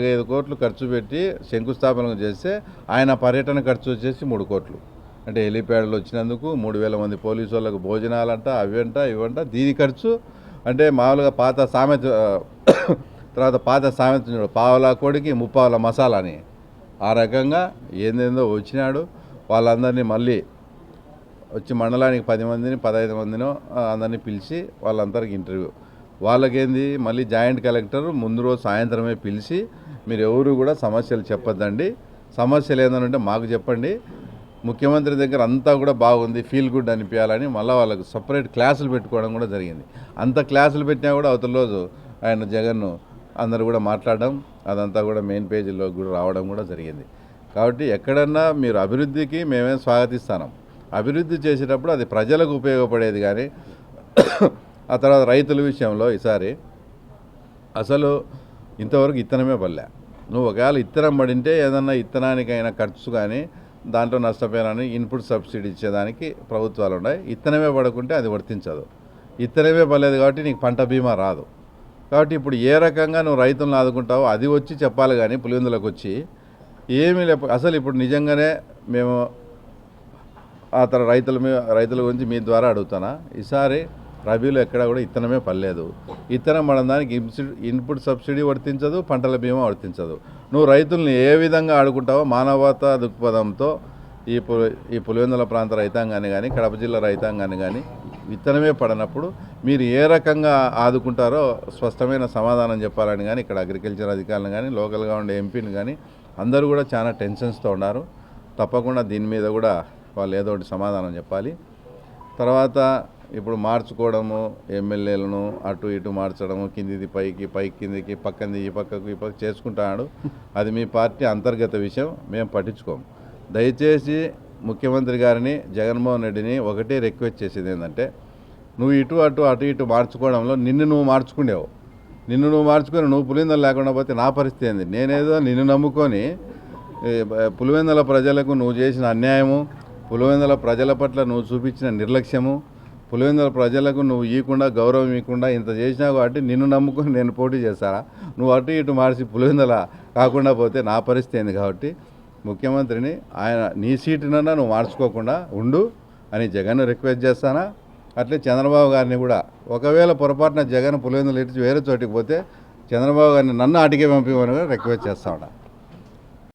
5 కోట్లు ఖర్చు పెట్టి శంకుస్థాపన చేస్తే ఆయన పర్యటన ఖర్చు వచ్చేసి 3 కోట్లు. అంటే హెలిప్యాడ్లు వచ్చినందుకు 3,000 మంది పోలీసు వాళ్ళకు భోజనాలంట అవంట ఇవంట దీని ఖర్చు. అంటే మామూలుగా పాత సామెత తర్వాత పాత సామెత చూడు, పావలా కోడికి ముప్పావల మసాలా అని ఆ రకంగా ఏందేందో వచ్చినాడు. వాళ్ళందరినీ మళ్ళీ వచ్చి మండలానికి 10 మందిని 15 మందినో అందరినీ పిలిచి వాళ్ళందరికీ ఇంటర్వ్యూ. వాళ్ళకేంది మళ్ళీ జాయింట్ కలెక్టర్ ముందు రోజు సాయంత్రమే పిలిచి మీరు ఎవరు కూడా సమస్యలు చెప్పొద్దండి, సమస్యలు ఏంటంటే మాకు చెప్పండి, ముఖ్యమంత్రి దగ్గర అంతా కూడా బాగుంది ఫీల్ గుడ్ అనిపించాలని మళ్ళీ వాళ్ళకు సపరేట్ క్లాసులు పెట్టుకోవడం కూడా జరిగింది. అంత క్లాసులు పెట్టినా కూడా అవతల రోజు ఆయన జగన్ను అందరూ కూడా మాట్లాడడం అదంతా కూడా మెయిన్ పేజీలో కూడా రావడం కూడా జరిగింది. కాబట్టి ఎక్కడన్నా మీరు అభివృద్ధికి మేమే స్వాగతిస్తాం. అభివృద్ధి చేసేటప్పుడు అది ప్రజలకు ఉపయోగపడేది. కానీ ఆ తర్వాత రైతుల విషయంలో ఈసారి అసలు ఇంతవరకు ఇత్తనమే పడలే. నువ్వు ఒకవేళ ఇత్తనం పడింటే ఏదన్నా ఇత్తనానికైనా ఖర్చు కానీ దాంట్లో నష్టపోయానని ఇన్పుట్ సబ్సిడీ ఇచ్చేదానికి ప్రభుత్వాలు ఉన్నాయి. ఇత్తనమే పడకుంటే అది వర్తించదు. ఇత్తనమే పడలేదు కాబట్టి నీకు పంట బీమా రాదు. కాబట్టి ఇప్పుడు ఏ రకంగా నువ్వు రైతులను ఆదుకుంటావో అది వచ్చి చెప్పాలి. కానీ పులివెందులకు వచ్చి ఏమీ అసలు ఇప్పుడు నిజంగానే మేము ఆ తర్వాత రైతుల గురించి మీ ద్వారా అడుగుతానా, ఈసారి రబీలో ఎక్కడ కూడా ఇత్తనమే పడలేదు. ఇత్తనం పడిన దానికి ఇన్పుట్ సబ్సిడీ వర్తించదు, పంటల బీమా వర్తించదు. నువ్వు రైతుల్ని ఏ విధంగా ఆడుకుంటావో మానవతా దృక్పథంతో ఈ పులివెందుల ప్రాంత రైతాంగాన్ని కానీ కడప జిల్లా రైతాంగాన్ని కానీ విత్తనమే పడినప్పుడు మీరు ఏ రకంగా ఆదుకుంటారో స్పష్టమైన సమాధానం చెప్పాలని. కానీ ఇక్కడ అగ్రికల్చర్ అధికారులు కానీ లోకల్గా ఉండే ఎంపీని కానీ అందరూ కూడా చాలా టెన్షన్స్తో ఉన్నారు. తప్పకుండా దీని మీద కూడా వాళ్ళు ఏదో ఒకటి సమాధానం చెప్పాలి. తర్వాత ఇప్పుడు మార్చుకోవడము ఎమ్మెల్యేలను అటు ఇటు మార్చడము, కిందిది పైకి కిందికి పక్కంది ఈ పక్కకు చేసుకుంటున్నాడు. అది మీ పార్టీ అంతర్గత విషయం, మేము పట్టించుకోము. దయచేసి ముఖ్యమంత్రి గారిని జగన్మోహన్ రెడ్డిని ఒకటే రిక్వెస్ట్ చేసేది ఏంటంటే, నువ్వు అటు ఇటు మార్చుకోవడంలో నిన్ను నువ్వు మార్చుకొని నువ్వు పులివెందులు లేకుండా పోతే నా పరిస్థితి ఏంది? నేనేదో నిన్ను నమ్ముకొని పులివెందుల ప్రజలకు నువ్వు చేసిన అన్యాయము, పులివెందుల ప్రజల పట్ల నువ్వు చూపించిన నిర్లక్ష్యము, పులివెందుల ప్రజలకు నువ్వు ఇవ్వకుండా గౌరవం ఇవ్వకుండా ఇంత చేసినావు కాబట్టి నిన్ను నమ్ముకొని నేను పోటీ చేస్తారా? నువ్వు అటు ఇటు మార్చి పులివెందుల కాకుండా పోతే నా పరిస్థితి ఏంది? కాబట్టి ముఖ్యమంత్రిని ఆయన నీ సీటునన్నా నువ్వు మార్చుకోకుండా ఉండు అని జగన్ రిక్వెస్ట్ చేస్తానా. అట్లే చంద్రబాబు గారిని కూడా ఒకవేళ పొరపాటున జగన్ పులివెందులు ఇటు వేరే చోటికి పోతే చంద్రబాబు గారిని నన్ను అటుకే పంపించమని రిక్వెస్ట్ చేస్తా ఉన్నా.